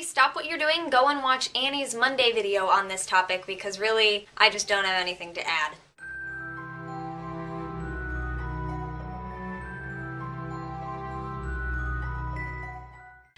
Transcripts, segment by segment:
stop what you're doing, go and watch Annie's Monday video on this topic because really, I just don't have anything to add.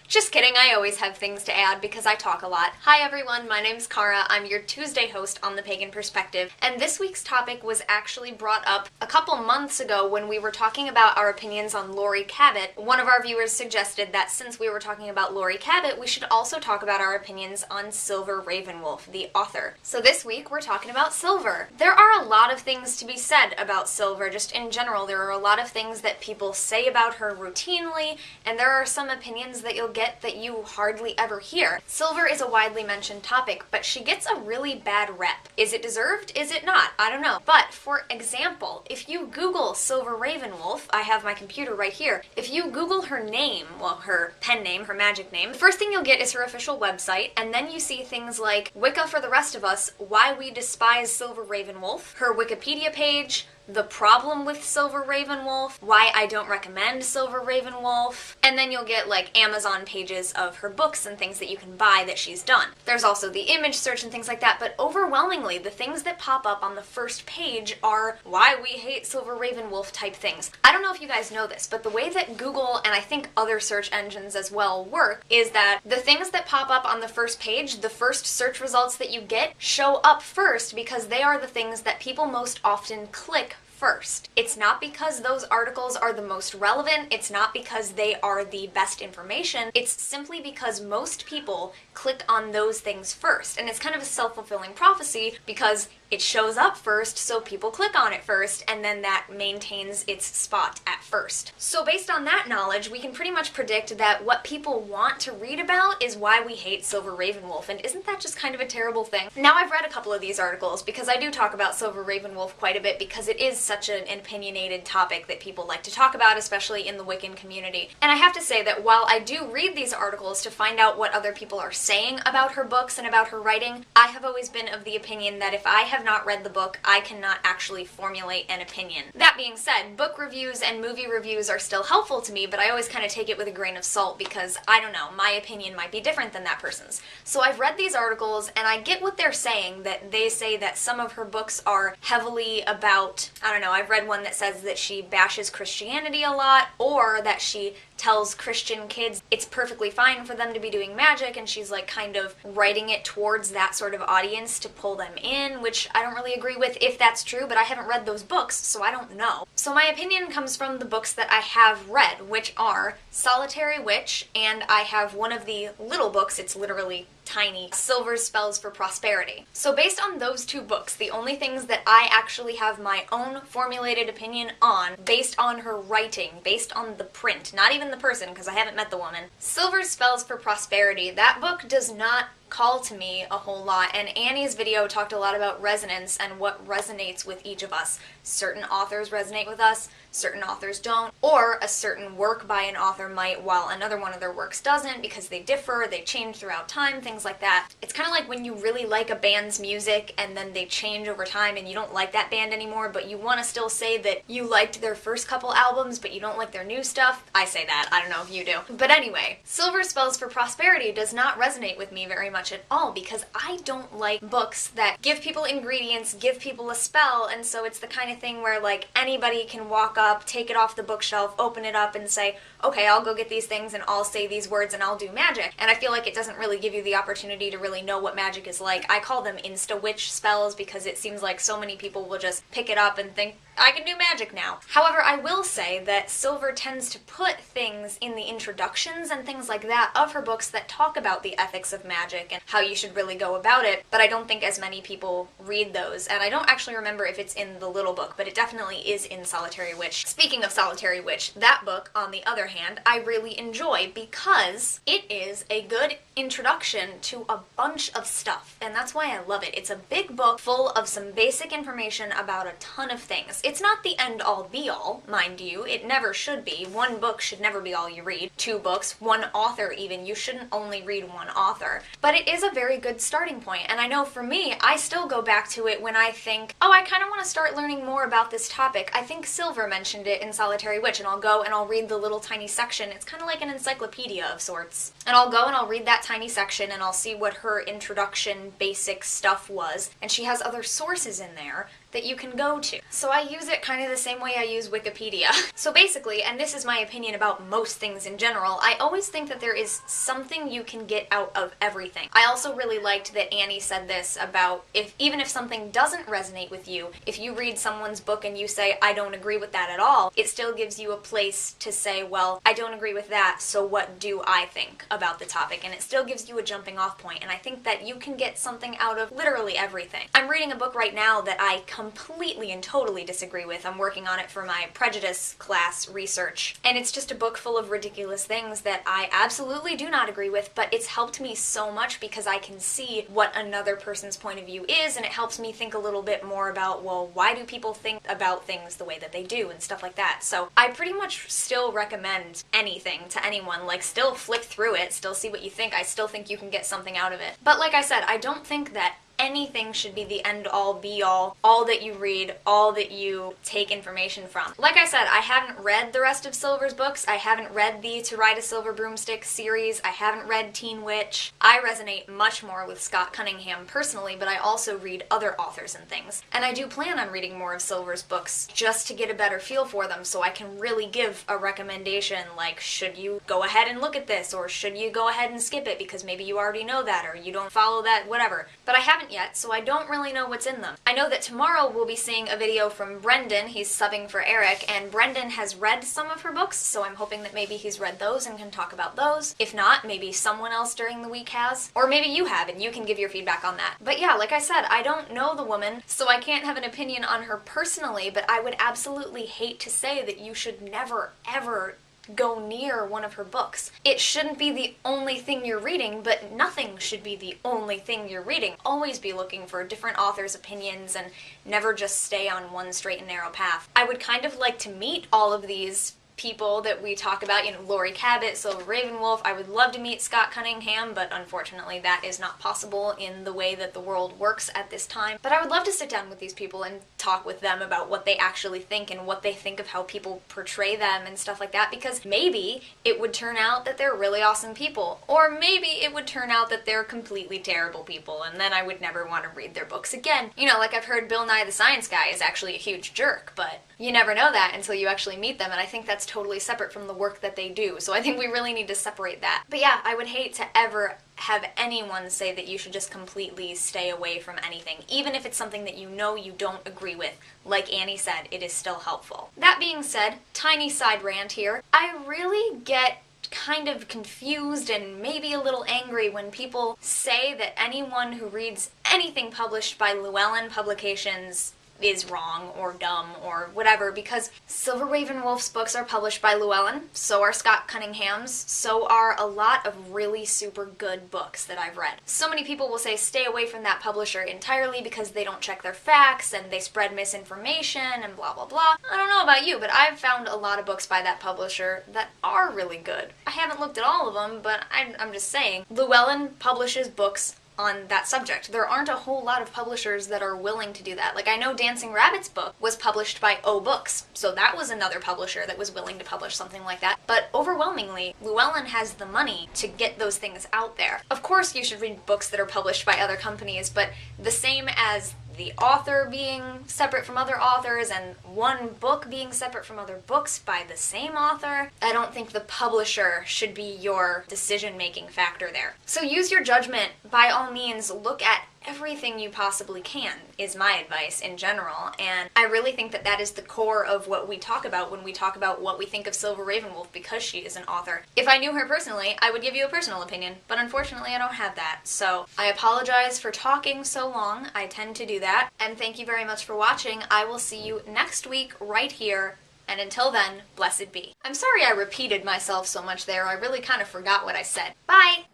Just kidding, I always have things to add because I talk a lot. Hi everyone, my name's Kara, I'm your Tuesday host on The Pagan Perspective, and this week's topic was actually brought up a couple months ago when we were talking about our opinions on Laurie Cabot. One of our viewers suggested that since we were talking about Laurie Cabot, we should also talk about our opinions on Silver Ravenwolf, the author. So this week we're talking about Silver. There are a lot of things to be said about Silver, just in general. There are a lot of things that people say about her routinely, and there are some opinions that you'll get that you hardly ever hear. Silver is a widely mentioned topic, but she gets a really bad rep. Is it deserved? Is it not? I don't know. But, for example, if you Google Silver Ravenwolf, I have my computer right here, if you Google her name, well, her pen name, her magic name, the first thing you'll get is her official website, and then you see things like Wicca for the Rest of Us, Why We Despise Silver Ravenwolf, her Wikipedia page, the problem with Silver Ravenwolf, why I don't recommend Silver Ravenwolf, and then you'll get like Amazon pages of her books and things that you can buy that she's done. There's also the image search and things like that, but overwhelmingly the things that pop up on the first page are why we hate Silver Ravenwolf type things. I don't know if you guys know this, but the way that Google and I think other search engines as well work is that the things that pop up on the first page, the first search results that you get, show up first because they are the things that people most often click first. It's not because those articles are the most relevant, it's not because they are the best information, it's simply because most people click on those things first. And it's kind of a self-fulfilling prophecy because it shows up first, so people click on it first, and then that maintains its spot at first. So based on that knowledge, we can pretty much predict that what people want to read about is why we hate Silver Ravenwolf, and isn't that just kind of a terrible thing? Now, I've read a couple of these articles because I do talk about Silver Ravenwolf quite a bit because it is such an opinionated topic that people like to talk about, especially in the Wiccan community. And I have to say that while I do read these articles to find out what other people are saying about her books and about her writing, I have always been of the opinion that if I have not read the book, I cannot actually formulate an opinion. That being said, book reviews and movie reviews are still helpful to me, but I always kind of take it with a grain of salt because, I don't know, my opinion might be different than that person's. So I've read these articles and I get what they're saying, that they say that some of her books are heavily about, I don't know, I've read one that says that she bashes Christianity a lot, or that she tells Christian kids it's perfectly fine for them to be doing magic, and she's like kind of writing it towards that sort of audience to pull them in, which I don't really agree with if that's true, but I haven't read those books, so I don't know. So my opinion comes from the books that I have read, which are Solitaire Witch, and I have one of the little books, it's literally tiny, Silver Spells for Prosperity. So based on those two books, the only things that I actually have my own formulated opinion on, based on her writing, based on the print, not even the person, because I haven't met the woman. Silver Spells for Prosperity, that book does not call to me a whole lot, and Annie's video talked a lot about resonance and what resonates with each of us. Certain authors resonate with us, certain authors don't, or a certain work by an author might, while another one of their works doesn't, because they differ, they change throughout time, things like that. It's kind of like when you really like a band's music and then they change over time and you don't like that band anymore, but you want to still say that you liked their first couple albums, but you don't like their new stuff. I say that, I don't know if you do. But anyway, Silver Spells for Prosperity does not resonate with me very much at all because I don't like books that give people ingredients, give people a spell, and so it's the kind of thing where like anybody can walk up, take it off the bookshelf, open it up and say, okay, I'll go get these things and I'll say these words and I'll do magic. And I feel like it doesn't really give you the opportunity to really know what magic is like. I call them insta-witch spells because it seems like so many people will just pick it up and think, I can do magic now. However, I will say that Silver tends to put things in the introductions and things like that of her books that talk about the ethics of magic and how you should really go about it, but I don't think as many people read those, and I don't actually remember if it's in the little book, but it definitely is in Solitaire Witch. Speaking of Solitaire Witch, that book, on the other hand, I really enjoy because it is a good introduction to a bunch of stuff, and that's why I love it. It's a big book full of some basic information about a ton of things. It's not the end-all be-all, mind you. It never should be. One book should never be all you read. 2 books, one author even. You shouldn't only read one author. But it is a very good starting point, and I know for me, I still go back to it when I think, oh, I kind of want to start learning more about this topic. I think Silver mentioned it in Solitaire Witch, and I'll go and I'll read the little tiny section. It's kind of like an encyclopedia of sorts. And I'll go and I'll read that tiny section and I'll see what her introduction basic stuff was, and she has other sources in there that you can go to. So I use it kind of the same way I use Wikipedia. So basically, and this is my opinion about most things in general, I always think that there is something you can get out of everything. I also really liked that Annie said this about even if something doesn't resonate with you, if you read someone's book and you say, I don't agree with that at all, it still gives you a place to say, well, I don't agree with that, so what do I think about the topic? And it still gives you a jumping off point, and I think that you can get something out of literally everything. I'm reading a book right now that I completely and totally disagree with. I'm working on it for my prejudice class research, and it's just a book full of ridiculous things that I absolutely do not agree with, but it's helped me so much because I can see what another person's point of view is, and it helps me think a little bit more about, well, why do people think about things the way that they do and stuff like that. So I pretty much still recommend anything to anyone, like still flick through it, still see what you think. I still think you can get something out of it. But like I said, I don't think that anything should be the end-all, be-all, all that you read, all that you take information from. Like I said, I haven't read the rest of Silver's books. I haven't read the To Ride a Silver Broomstick series. I haven't read Teen Witch. I resonate much more with Scott Cunningham personally, but I also read other authors and things. And I do plan on reading more of Silver's books just to get a better feel for them so I can really give a recommendation like, should you go ahead and look at this, or should you go ahead and skip it because maybe you already know that, or you don't follow that, whatever. But I haven't yet, so I don't really know what's in them. I know that tomorrow we'll be seeing a video from Brendan. He's subbing for Eric, and Brendan has read some of her books, so I'm hoping that maybe he's read those and can talk about those. If not, maybe someone else during the week has. Or maybe you have, and you can give your feedback on that. But yeah, like I said, I don't know the woman, so I can't have an opinion on her personally, but I would absolutely hate to say that you should never, ever go near one of her books. It shouldn't be the only thing you're reading, but nothing should be the only thing you're reading. Always be looking for different authors' opinions and never just stay on one straight and narrow path. I would kind of like to meet all of these people that we talk about, you know, Lori Cabot, Silver Ravenwolf. I would love to meet Scott Cunningham, but unfortunately that is not possible in the way that the world works at this time. But I would love to sit down with these people and talk with them about what they actually think and what they think of how people portray them and stuff like that, because maybe it would turn out that they're really awesome people, or maybe it would turn out that they're completely terrible people, and then I would never want to read their books again. You know, like I've heard Bill Nye the Science Guy is actually a huge jerk, but you never know that until you actually meet them, and I think that's totally separate from the work that they do, so I think we really need to separate that. But yeah, I would hate to ever have anyone say that you should just completely stay away from anything, even if it's something that you know you don't agree with. Like Annie said, it is still helpful. That being said, tiny side rant here, I really get kind of confused and maybe a little angry when people say that anyone who reads anything published by Llewellyn Publications is wrong or dumb or whatever, because Silver Ravenwolf's books are published by Llewellyn, so are Scott Cunningham's, so are a lot of really super good books that I've read. So many people will say stay away from that publisher entirely because they don't check their facts and they spread misinformation and blah blah blah. I don't know about you, but I've found a lot of books by that publisher that are really good. I haven't looked at all of them, but I'm just saying, Llewellyn publishes books on that subject. There aren't a whole lot of publishers that are willing to do that. Like, I know Dancing Rabbit's book was published by O Books, so that was another publisher that was willing to publish something like that. But overwhelmingly, Llewellyn has the money to get those things out there. Of course you should read books that are published by other companies, but the same as the author being separate from other authors and one book being separate from other books by the same author, I don't think the publisher should be your decision-making factor there. So use your judgment. By all means, look at everything you possibly can, is my advice in general, and I really think that that is the core of what we talk about when we talk about what we think of Silver Ravenwolf, because she is an author. If I knew her personally, I would give you a personal opinion, but unfortunately I don't have that, so I apologize for talking so long. I tend to do that, and thank you very much for watching. I will see you next week right here, and until then, blessed be. I'm sorry I repeated myself so much there. I really kind of forgot what I said. Bye!